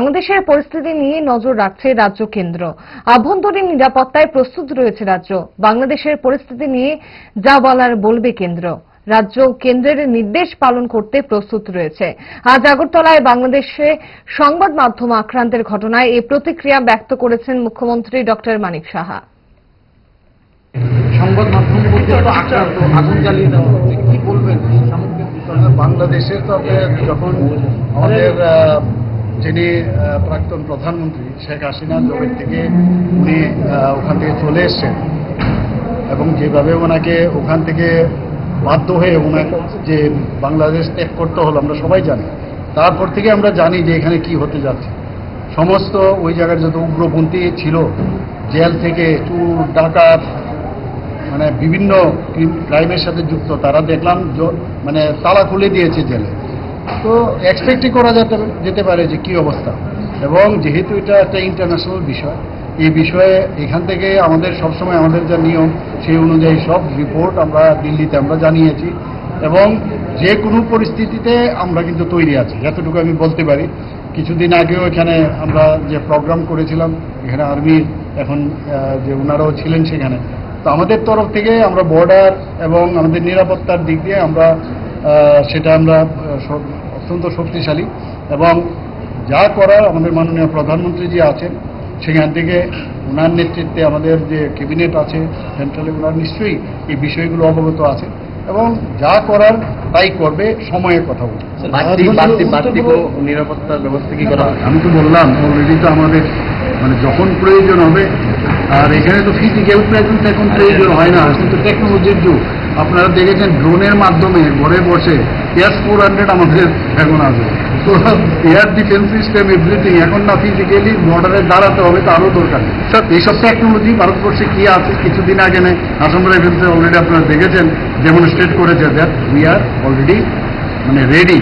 বাংলাদেশের পরিস্থিতি নিয়ে নজর রাখছে রাজ্য কেন্দ্র। আভ্যন্তরীণ নিরাপত্তায় প্রস্তুত রয়েছে রাজ্য। বাংলাদেশের পরিস্থিতি নিয়ে যা বলার বলবে কেন্দ্র। রাজ্য কেন্দ্রের নির্দেশ পালন করতে প্রস্তুত রয়েছে। আজ আগরতলায় বাংলাদেশে সংবাদ মাধ্যম আক্রান্তের ঘটনায় এই প্রতিক্রিয়া ব্যক্ত করেছেন মুখ্যমন্ত্রী ডক্টর মানিক সাহা। সংবাদ মাধ্যম বলতে আক্রান্ত, আগুন জ্বালিয়ে দেওয়া হচ্ছে, কি বলবেন সামগ্রিক বিষয়? বাংলাদেশের তো যখন আমাদের যিনি প্রাক্তন প্রধানমন্ত্রী শেখ হাসিনা জমির থেকে উনি ওখান থেকে চলে এসছেন এবং যেভাবে ওনাকে ওখান থেকে বাধ্য হয়ে ওনাকে যে বাংলাদেশ ত্যাগ করতে হলো আমরা সবাই জানি। তারপর থেকে আমরা জানি যে এখানে কি হতে যাচ্ছে। সমস্ত ওই জায়গার যত উগ্রপন্থী ছিল, জেল থেকে চুর ডাকাত মানে বিভিন্ন ক্রাইমের সাথে যুক্ত, তারা দেখলাম মানে তালা খুলে দিয়েছে জেলে। তো এক্সপেক্টই করা যেতে পারে যে কি অবস্থা। এবং যেহেতু এটা একটা ইন্টারন্যাশনাল বিষয়, এই বিষয়ে এখান থেকে আমাদের সবসময় আমাদের যা নিয়ম সেই অনুযায়ী সব রিপোর্ট আমরা দিল্লিতে আমরা জানিয়েছি এবং যে কোনো পরিস্থিতিতে আমরা কিন্তু তৈরি আছি, এতটুকু আমি বলতে পারি। কিছুদিন আগেও এখানে আমরা যে প্রোগ্রাম করেছিলাম, এখানে আর্মির এখন যে ওনারাও ছিলেন সেখানে, তো আমাদের তরফ থেকে আমরা বর্ডার এবং আমাদের নিরাপত্তার দিক দিয়ে আমরা সেটা আমরা অত্যন্ত শক্তিশালী এবং যা করার আমাদের মাননীয় প্রধানমন্ত্রী যে আছেন সেখান থেকে ওনার নেতৃত্বে আমাদের যে ক্যাবিনেট আছে সেন্ট্রালে, ওনার নিশ্চয়ই এই বিষয়গুলো অবগত আছে এবং যা করার তাই করবে, সময়ের কথা বলবে। নিরাপত্তার ব্যবস্থা কি করা? আমি তো বললাম অলরেডি তো আমাদের মানে যখন প্রয়োজন হবে, আর এখানে তো ফিজিক্যাল প্রেজেন্স এখন প্রয়োজন হয় না, কিন্তু টেকনোলজির যুগ। আপনারা দেখেছেন ড্রোনের মাধ্যমে ঘরে বসে S-400 আমাদের এখন আছে। তো এয়ার ডিফেন্স সিস্টেম এভরিথিং এখন না ফিজিক্যালি বর্ডারে দাঁড়াতে হবে, তারও দরকার নেই। এইসব টেকনোলজি ভারতবর্ষে কি আছে, কিছুদিন আগে আসাম রাইফেলসে অলরেডি আপনারা দেখেছেন ডেমনস্ট্রেট করেছে দ্যাট উই আর অলরেডি মানে রেডি